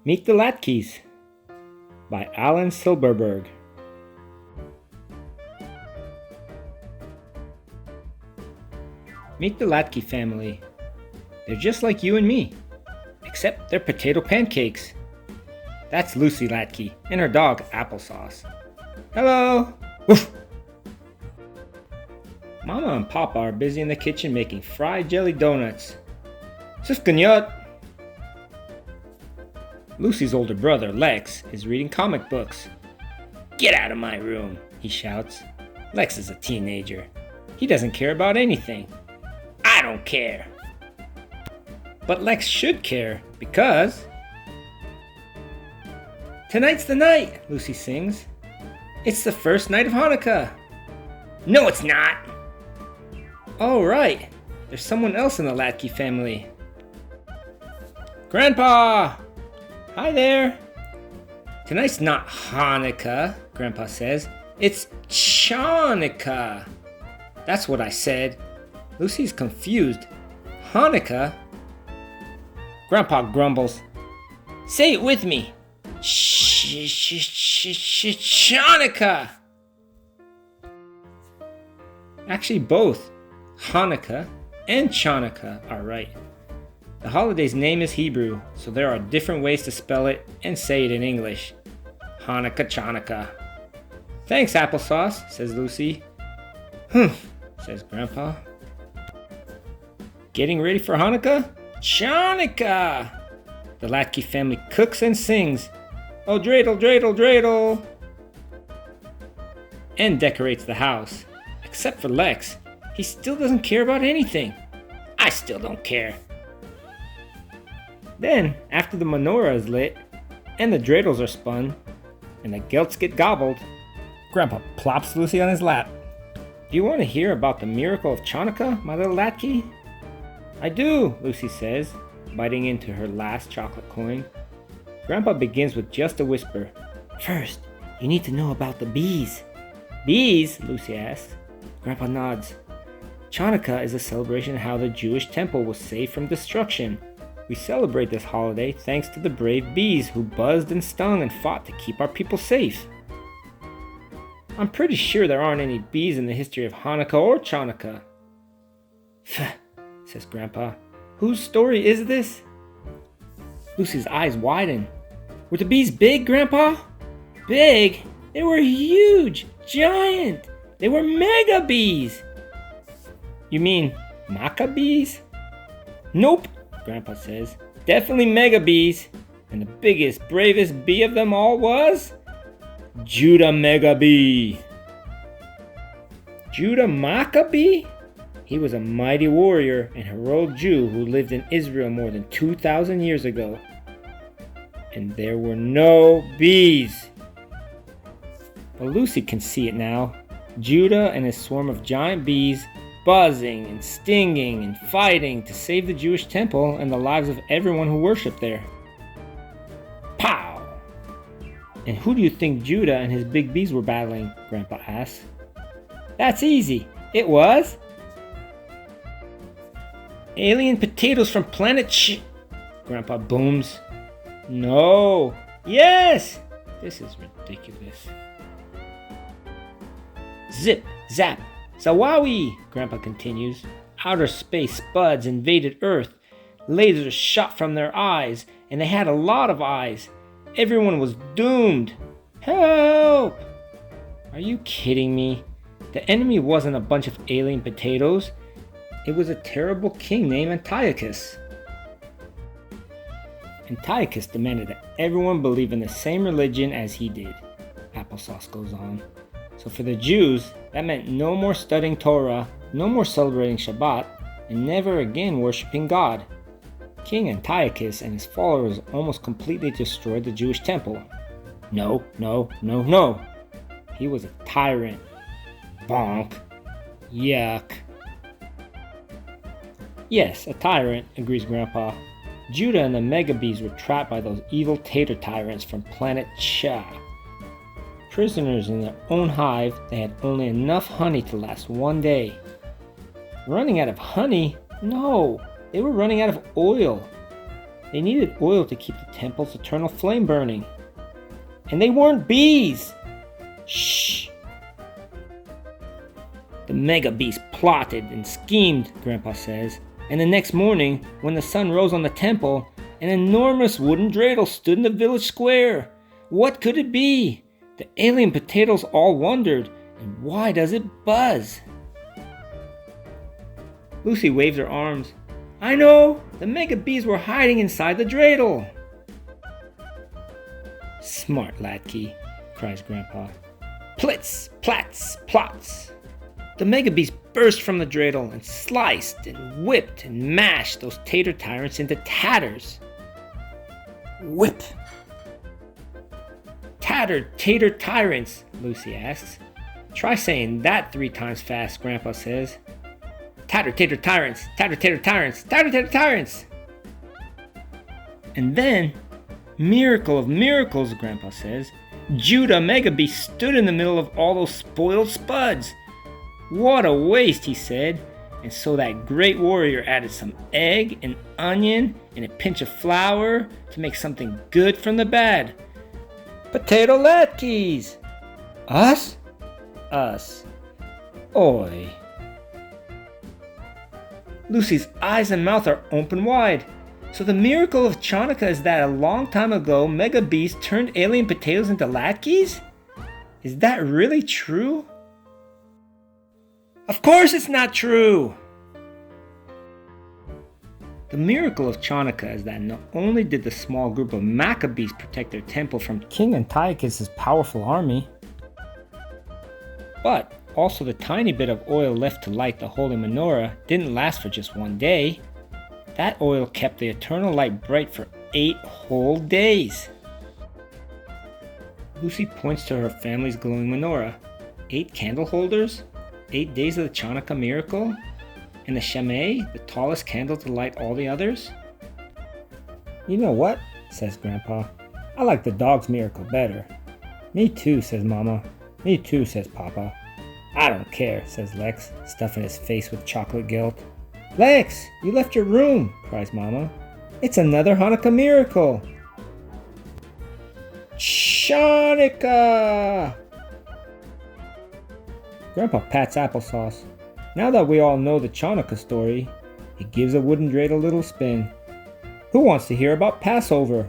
Meet the Latkes by Silberberg. Meet the Latke family. They're just like you and me, except they're potato pancakes. That's Lucy Latke and her dog Applesauce. Hello! Woof! Mama and Papa are busy in the kitchen making fried jelly donuts. Sifkanyot! Lucy's older brother, Lex, is reading comic books. Get out of my room, he shouts. Lex is a teenager. He doesn't care about anything. I don't care. But Lex should care, because... Tonight's the night, Lucy sings. It's the first night of Hanukkah. No, it's not. Oh, right. There's someone else in the Latke family. Grandpa! Hi there. Tonight's not Hanukkah, Grandpa says. It's Chanukah. That's what I said. Lucy's confused. Hanukkah? Grandpa grumbles. Say it with me. Chanukah. Actually, both Hanukkah and Chanukah are right. The holiday's name is Hebrew, so there are different ways to spell it and say it in English. Hanukkah, Chanukah. Thanks, Applesauce, says Lucy. Says Grandpa. Getting ready for Hanukkah? Chanukah! The Latke family cooks and sings, Oh, dreidel, dreidel, dreidel! And decorates the house. Except for Lex. He still doesn't care about anything. I still don't care. Then, after the menorah is lit, and the dreidels are spun, and the gelts get gobbled, Grandpa plops Lucy on his lap. Do you want to hear about the miracle of Chanukah, my little Latke? I do, Lucy says, biting into her last chocolate coin. Grandpa begins with just a whisper. First, you need to know about the bees. Bees? Lucy asks. Grandpa nods. Chanukah is a celebration of how the Jewish temple was saved from destruction. We celebrate this holiday thanks to the brave bees who buzzed and stung and fought to keep our people safe. I'm pretty sure there aren't any bees in the history of Hanukkah or Chanukah. Pfft, says Grandpa. Whose story is this? Lucy's eyes widen. Were the bees big, Grandpa? Big? They were huge, giant. They were mega bees. You mean Maccabees? Nope, Grandpa says. Definitely mega bees. And the biggest, bravest bee of them all was... Judah Mega Bee. Judah Maccabee? He was a mighty warrior and heroic Jew who lived in Israel more than 2,000 years ago. And there were no bees. But Lucy can see it now. Judah and his swarm of giant bees buzzing and stinging and fighting to save the Jewish temple and the lives of everyone who worshipped there. Pow! And who do you think Judah and his big bees were battling? Grandpa asks. That's easy. It was... alien potatoes from planet Grandpa booms. No. Yes! This is ridiculous. Zip, zap, zawowie, Grandpa continues. Outer space spuds invaded Earth. Lasers shot from their eyes, and they had a lot of eyes. Everyone was doomed. Help! Are you kidding me? The enemy wasn't a bunch of alien potatoes. It was a terrible king named Antiochus. Antiochus demanded that everyone believe in the same religion as he did. Applesauce goes on. So for the Jews, that meant no more studying Torah, no more celebrating Shabbat, and never again worshiping God. King Antiochus and his followers almost completely destroyed the Jewish temple. No, no, no, no. He was a tyrant. Bonk. Yuck. Yes, a tyrant, agrees Grandpa. Judah and the Megabees were trapped by those evil tater tyrants from planet Cha. Prisoners in their own hive, they had only enough honey to last one day. Running out of honey? No, they were running out of oil. They needed oil to keep the temple's eternal flame burning. And they weren't bees! Shh! The mega bees plotted and schemed, Grandpa says, and the next morning, when the sun rose on the temple, an enormous wooden dreidel stood in the village square. What could it be? The alien potatoes all wondered, and why does it buzz? Lucy waved her arms. I know! The mega bees were hiding inside the dreidel! Smart Latke, cries Grandpa. Plits, plats, plots! The mega bees burst from the dreidel and sliced and whipped and mashed those tater tyrants into tatters. Whip! Tattered tater tyrants, Lucy asks. Try saying that 3 times fast, Grandpa says. Tatter tater tyrants, tatter tater tyrants, tatter tater tyrants! And then, miracle of miracles, Grandpa says, Judah Mega Bee stood in the middle of all those spoiled spuds. What a waste, he said, and so that great warrior added some egg, an onion, and a pinch of flour to make something good from the bad. Potato Latkes! Us? Us. Oi. Lucy's eyes and mouth are open wide. So the miracle of Hanukkah is that a long time ago, mega bees turned alien potatoes into Latkes? Is that really true? Of course it's not true! The miracle of Hanukkah is that not only did the small group of Maccabees protect their temple from King Antiochus' powerful army, but also the tiny bit of oil left to light the holy menorah didn't last for just one day. That oil kept the eternal light bright for 8 whole days. Lucy points to her family's glowing menorah. 8 candle holders, 8 days of the Hanukkah miracle, and the Jammy, the tallest candle to light all the others. You know what? Says Grandpa. I like the dog's miracle better. Me too, says Mama. Me too, says Papa. I don't care, says Lex, stuffing his face with chocolate guilt. Lex, you left your room, cries Mama. It's another Hanukkah miracle. Hanukkah! Grandpa pats applesauce. Now that we all know the Hanukkah story, he gives a wooden dreidel a little spin. Who wants to hear about Passover?